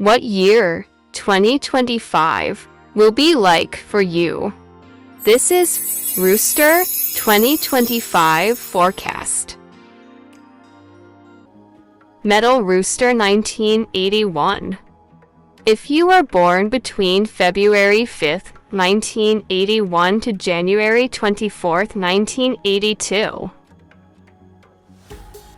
What year 2025 will be like for you? This is Rooster 2025 forecast. Metal Rooster 1981. If you were born between February 5th, 1981 to January 24th, 1982.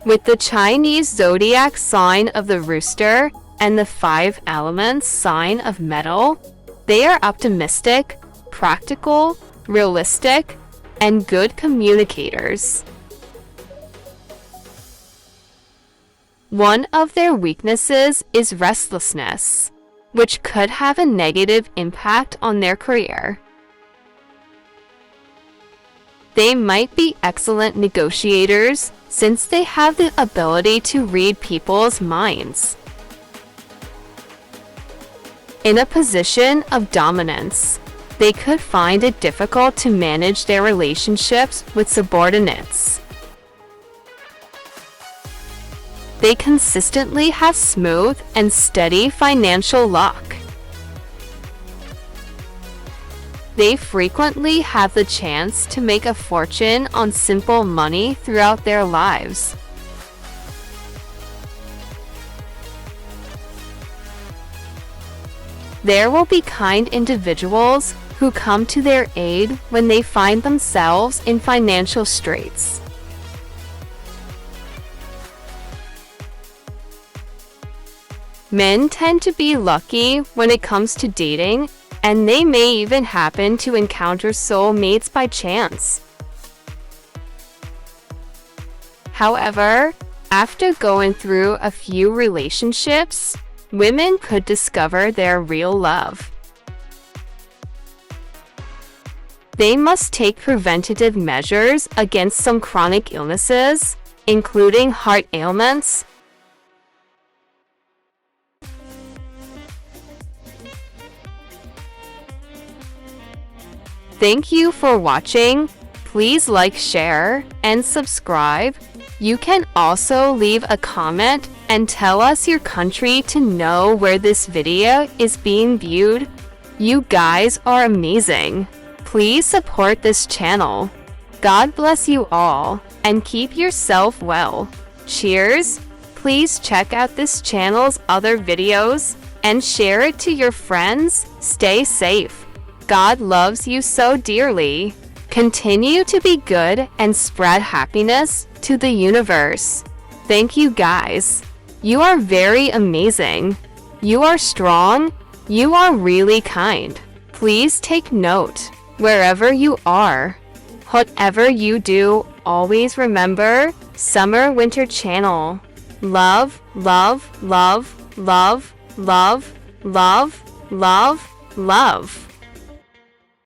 With the Chinese Zodiac sign of the Rooster and the 5 elements sign of metal, they are optimistic, practical, realistic, and good communicators. One of their weaknesses is restlessness, which could have a negative impact on their career. They might be excellent negotiators since they have the ability to read people's minds. In a position of dominance, they could find it difficult to manage their relationships with subordinates. They consistently have smooth and steady financial luck. They frequently have the chance to make a fortune on simple money throughout their lives. There will be kind individuals who come to their aid when they find themselves in financial straits. Men tend to be lucky when it comes to dating, and they may even happen to encounter soulmates by chance. However, after going through a few relationships, women could discover their real love. They must take preventative measures against some chronic illnesses, including heart ailments. Thank you for watching. Please like, share, and subscribe. You can also leave a comment and tell us your country to know where this video is being viewed. You guys are amazing. Please support this channel. God bless you all, and keep yourself well. Cheers! Please check out this channel's other videos and share it to your friends. Stay safe. God loves you so dearly. Continue to be good and spread happiness to the universe. Thank you guys. You are very amazing. You are strong. You are really kind. Please take note wherever you are. Whatever you do, always remember Summer Winter Channel. Love, love, love, love, love, love, love, love.